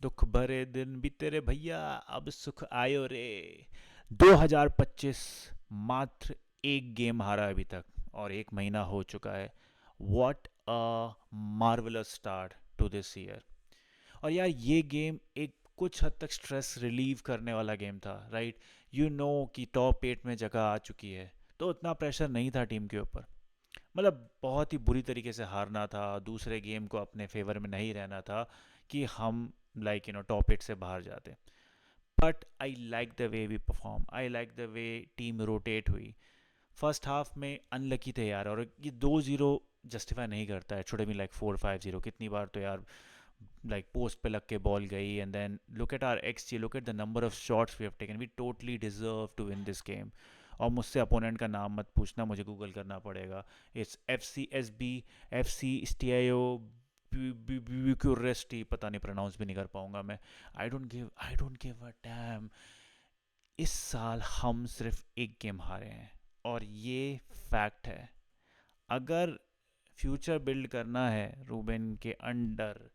दुख भरे दिन भी तेरे भैया, अब सुख आयो रे। 2025 मात्र एक गेम हारा है अभी तक और एक महीना हो चुका है। What a marvellous start to this year. और यार ये गेम एक कुछ हद तक स्ट्रेस रिलीव करने वाला गेम था, राइट। यू नो कि टॉप 8 में जगह आ चुकी है, तो उतना प्रेशर नहीं था टीम के ऊपर। मतलब बहुत ही बुरी तरीके से हारना था, दूसरे गेम को अपने फेवर में नहीं रहना था कि हम टॉप 8 से बाहर जाते। But I like the way we perform, I like the way team rotate हुई। फर्स्ट हाफ में अनलकी थे यार, और ये 2-0 जस्टिफाई नहीं करता है। छोटे भी लाइक 4-5-0 कितनी बार तो यार लाइक पोस्ट पे लग के बॉल गई। And then look at our X G, look at the number of shots we have taken, we totally deserve to win this game. और मुझसे अपोनेंट का नाम मत पूछना, मुझे गूगल करना पड़ेगा। इट्स FCSB, FC Bucuresti, पता नहीं, प्रोनाउंस भी नहीं कर पाऊंगा मैं। I don't give a dam. इस साल हम सिर्फ एक गेम हारे हैं, और ये फैक्ट है। अगर फ्यूचर बिल्ड करना है रूबेन के अंडर,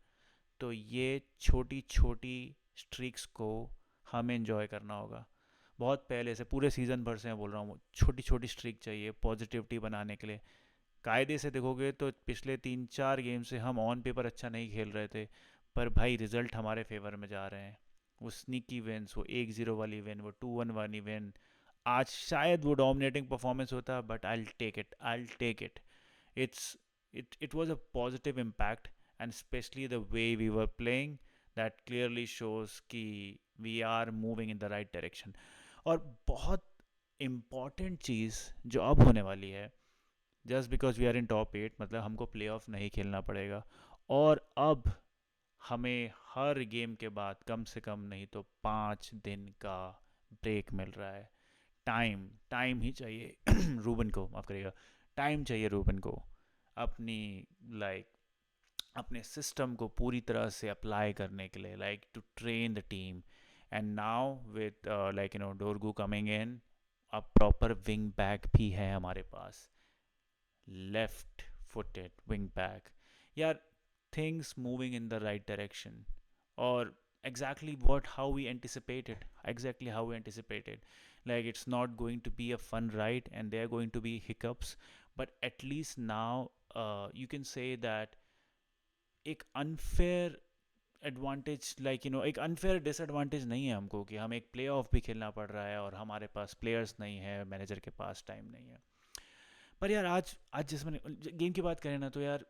तो ये छोटी छोटी स्ट्रीक्स को हमें एंजॉय करना होगा। बहुत पहले से, पूरे सीज़न भर से मैं बोल रहा हूँ, छोटी छोटी स्ट्रीक चाहिए पॉजिटिविटी बनाने के लिए। कायदे से देखोगे तो पिछले 3-4 गेम से हम ऑन पेपर अच्छा नहीं खेल रहे थे, पर भाई रिजल्ट हमारे फेवर में जा रहे हैं। वो स्नीकी विन्स, वो 1-0 वाली विन, वो 2-1 वाली विन। आज शायद वो डोमिनेटिंग परफॉर्मेंस होता, but I take it. it's it was a positive impact, and especially the way we were playing, that clearly shows कि we are moving in the right direction. और बहुत important चीज़ जो अब होने वाली है, just because we are in top 8 मतलब हमको प्ले ऑफ नहीं खेलना पड़ेगा। और अब हमें हर गेम के बाद कम से कम नहीं तो 5 दिन का ब्रेक मिल रहा है। टाइम टाइम ही चाहिए रूबन को, माफ़ करिएगा, टाइम चाहिए रूबन को अपनी लाइक अपने सिस्टम को पूरी तरह से अप्लाई करने के लिए, like to train the team. And now with Dorgu coming in, a proper wing back भी है हमारे पास, लेफ्ट फुटेड विंग बैक। यार, things moving in the right direction, or exactly what how we anticipated, exactly how we anticipated. Like, it's not going to be a fun ride and there are going to be hiccups, but at least now you can say that एक unfair advantage, एक unfair disadvantage नहीं है हमको कि हम एक play of भी खेलना पड़ रहा है और हमारे पास प्लेयर्स नहीं है, मैनेजर के पास टाइम नहीं है। पर यार आज आज जिस मैंने गेम की बात करें ना, तो यार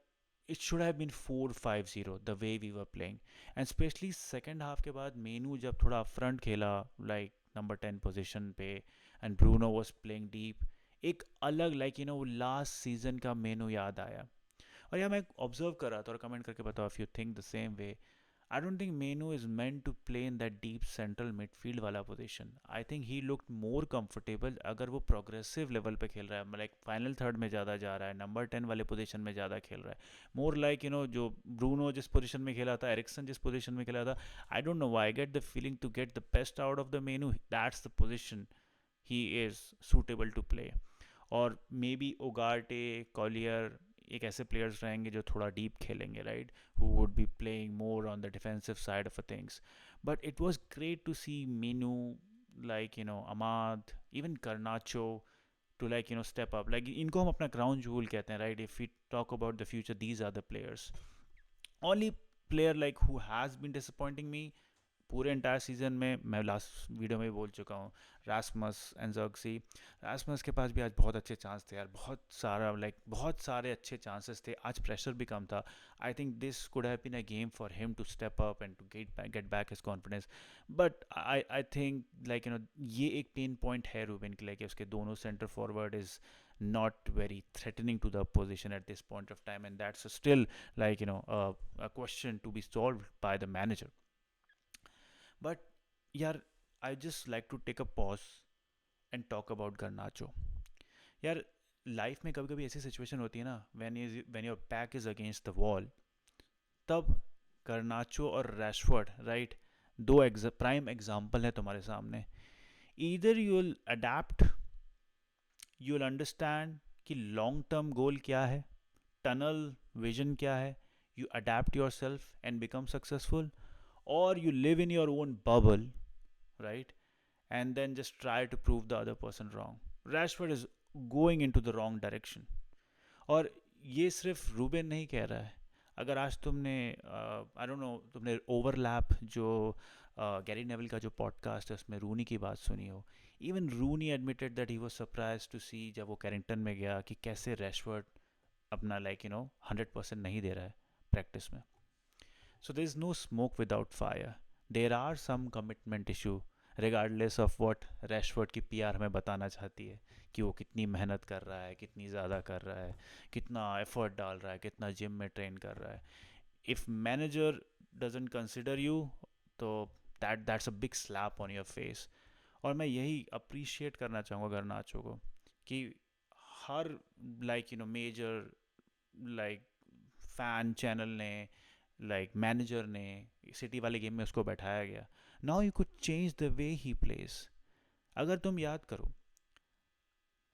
it should have been 4-5-0 the way we were playing. And specially second half के बाद मेनू जब थोड़ा फ्रंट खेला, लाइक नंबर 10 पोजिशन पे, and Bruno was playing deep, एक अलग वो लास्ट सीजन का मेनू याद आया। और यार मैं ऑब्जर्व कर रहा था, और कमेंट करके बताओ if you think the same way. I don't think Menu is meant to play in that deep central midfield वाला position. I think he looked more comfortable अगर वो प्रोग्रेसिव लेवल पे खेल रहा है, लाइक फाइनल थर्ड में ज़्यादा जा रहा है, नंबर 10 वाले पोजीशन में ज़्यादा खेल रहा है। मोर लाइक जो ब्रूनो जिस पोजीशन में खेला था, एरिक्सन जिस पोजीशन में खेला था, I don't know why, I get the feeling to get the best out of the Mainoo, that's the position he is suitable to play. और मे बी ओगार्टे, कॉलियर, एक ऐसे प्लेयर्स रहेंगे जो थोड़ा डीप खेलेंगे, right, who would be playing more on the defensive side of things. But it was great to see Mainoo, Amad, even Garnacho, to step up. Like, इनको हम अपना crown jewel कहते हैं, right? If we talk about the future, these are the players. Only player like who has been disappointing me पूरे entire season में, मैं last video में भी बोल चुका हूँ, रासमस एंड जर्गसी। रासमस के पास भी आज बहुत अच्छे चांस थे यार, बहुत सारे अच्छे चांसेस थे, आज प्रेशर भी कम था। I think this could have been a game for him to step up and to get back his confidence. But I think ये एक पेन पॉइंट है रूबेन के लिए कि उसके दोनों centre forward is not very threatening to the opposition at this point of time, and that's still a question to be solved by the manager. But यार, I just like to take a pause and talk about Garnacho. यार, life में कभी कभी ऐसी situation होती है ना, when your back is against the wall, तब गर्नाचो और रैशफोर्ड, राइट, दो प्राइम एग्जाम्पल है तुम्हारे सामने। Either you will adapt, you will understand कि लॉन्ग टर्म गोल क्या है, टनल विजन क्या है, you adapt your self and become successful, or you live in your own bubble, right? And then just try to prove the other person wrong. Rashford is going into the wrong direction. और ये सिर्फ Reuben नहीं कह रहा है. अगर आज तुमने आई डोंट नो तुमने ओवरलैप जो गैरी नेवल का जो पॉडकास्ट है उसमें रूनी की बात सुनी हो, even Rooney admitted that he was surprised to see जब वो कैरिंगटन में गया कि कैसे रैशवर्ड अपना 100% नहीं दे रहा है प्रैक्टिस में. So there is no smoke without fire. There are some commitment issue regardless of what Rashford की पीआर हमें बताना चाहती है कि वो कितनी मेहनत कर रहा है, कितनी ज़्यादा कर रहा है, कितना एफर्ट डाल रहा है, कितना जिम में ट्रेन कर रहा है. If manager doesn't consider you, तो that's a big slap on your face. और मैं यही अप्रिशिएट करना चाहूँगा गर्नाचो को कि हर मेजर लाइक फैन चैनल ने, मैनेजर ने, सिटी वाले गेम में उसको बैठाया गया. Now you could change the way he plays. अगर तुम याद करो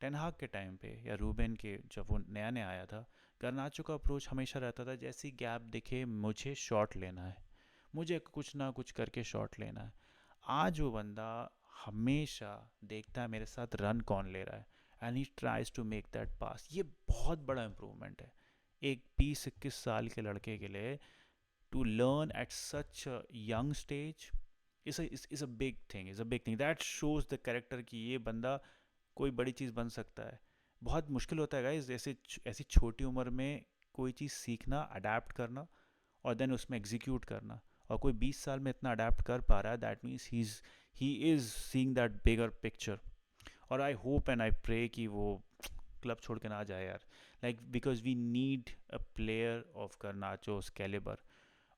टेनहाग के टाइम पे या रूबेन के जब वो नया नया आया था, गर्नाचो का अप्रोच हमेशा रहता था जैसी गैप दिखे मुझे शॉट लेना है, मुझे कुछ ना कुछ करके शॉट लेना है. आज वो बंदा हमेशा देखता है मेरे साथ रन कौन ले रहा है, and he tries to make that pass. ये बहुत बड़ा इम्प्रूवमेंट है एक 20-21 साल के लड़के के लिए. To learn at such a young stage is a big thing, is a big thing that shows the character कि ये बंदा कोई बड़ी चीज़ बन सकता है. बहुत मुश्किल होता है गाइस ऐसे ऐसी छोटी उम्र में कोई चीज़ सीखना, अडेप्ट करना और देन उसमें एग्जीक्यूट करना. और कोई 20 साल में इतना अडेप्ट कर पा रहा है, that means he is seeing that bigger picture. और I hope and I pray कि वो क्लब छोड़ के ना जाए यार, because we need a player of Garnacho's calibre.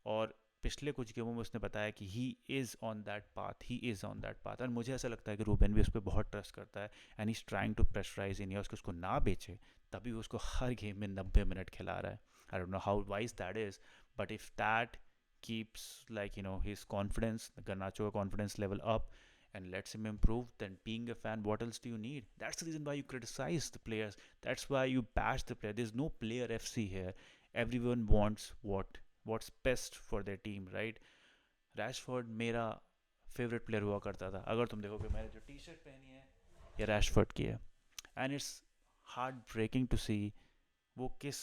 और पिछले कुछ गेमों में उसने बताया कि he is on that path, he is on that path. और मुझे ऐसा लगता है कि रूबेन भी उस पर बहुत ट्रस्ट करता है, and he trying to pressurise in years कि उसको ना बेचे, तभी उसको हर गेम में 90 मिनट खिला रहा है. आई don't know how wise that is, but if that keeps his confidence, Garnacho confidence level up, and lets him improve, then being a fan, what else do you need? That's the reason why you criticize the players. That's why you bash the player. There's no player FC here. Everyone wants what's best for their team, right? Rashford मेरा favourite player हुआ करता था. अगर तुम देखोगे मैंने जो T shirt पहनी है ये रैशफोर्ड की है. And it's heart breaking to see वो किस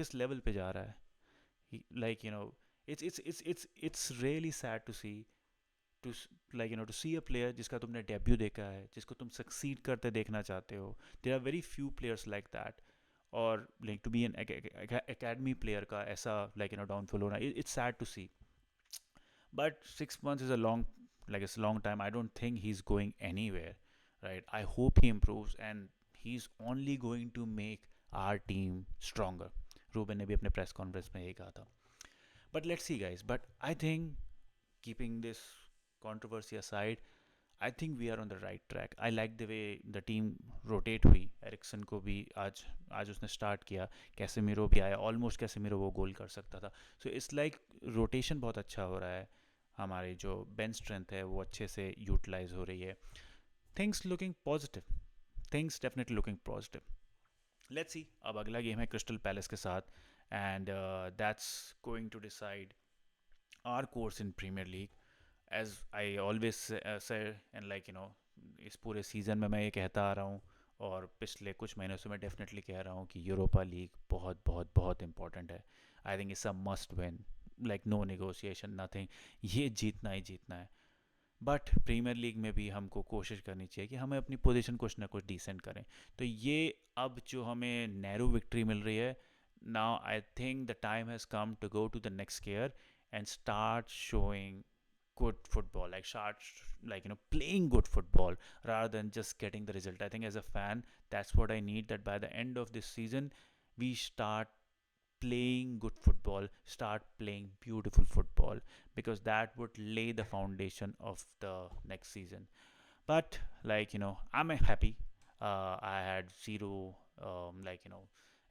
किस लेवल पे जा रहा है. Like you know it's really sad to see, to to see a player जिसका तुमने डेब्यू देखा है, जिसको तुम सक्सीड करते देखना चाहते हो. There are very few players like that. और to be an academy player का ऐसा डाउनफॉल होना, it's sad to see. But 6 months is a long, it's a long time. I don't think he's going anywhere, right? I hope he improves, and he's only going to make our team stronger. Ruben ने भी अपने press conference में यही कहा था. But let's see, guys. But I think, keeping this controversy aside, I think we are on the right track. I like the way the team rotate हुई. Ericsson को भी आज उसने स्टार्ट किया. कैसेमीरो भी आया, ऑलमोस्ट कैसेमीरो वो गोल कर सकता था. सो इट्स लाइक रोटेशन बहुत अच्छा हो रहा है. हमारी जो बेंच स्ट्रेंथ है वो अच्छे से यूटिलाइज हो रही है. Things looking positive, things definitely looking positive. Let's see, अब अगला गेम है क्रिस्टल पैलेस के साथ, and that's going to decide our course in Premier League. As I always say and इस पूरे सीज़न में मैं ये कहता आ रहा हूँ, और पिछले कुछ महीनों से मैं डेफिनेटली कह रहा हूँ कि यूरोपा लीग बहुत बहुत बहुत इंपॉर्टेंट है. I think it's a must win, no negotiation, nothing. ये जीतना ही जीतना है. बट प्रीमियर लीग में भी हमको कोशिश करनी चाहिए कि हमें अपनी पोजीशन कुछ ना कुछ डिसेंट करें. तो ये अब जो हमें नैरो विक्ट्री मिल रही है, now I think the time has come to go to the next year and start showing good football, playing good football rather than just getting the result. I think as a fan, that's what I need, that by the end of this season we start playing good football, start playing beautiful football, because that would lay the foundation of the next season. But I'm happy. I had zero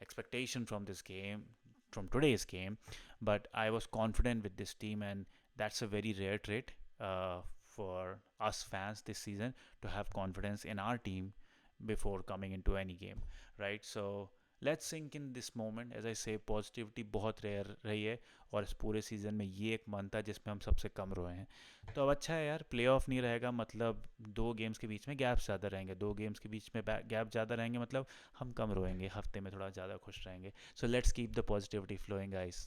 expectation from this game, from today's game, but I was confident with this team, and that's a very rare trait for us fans this season, to have confidence in our team before coming into any game, right? So let's sink in this moment, as I say positivity बहुत rare रही है, और इस पूरे season में ये एक month था जिसमें हम सबसे कम रोए हैं। तो अब अच्छा है यार, प्ले ऑफ नहीं रहेगा मतलब दो गेम्स के बीच में गैप्स ज़्यादा रहेंगे, दो गेम्स के बीच में गैप ज़्यादा रहेंगे मतलब हम कम रोएंगे, हफ्ते में थोड़ा ज़्यादा खुश रहेंगे। So let's keep the positivity flowing guys.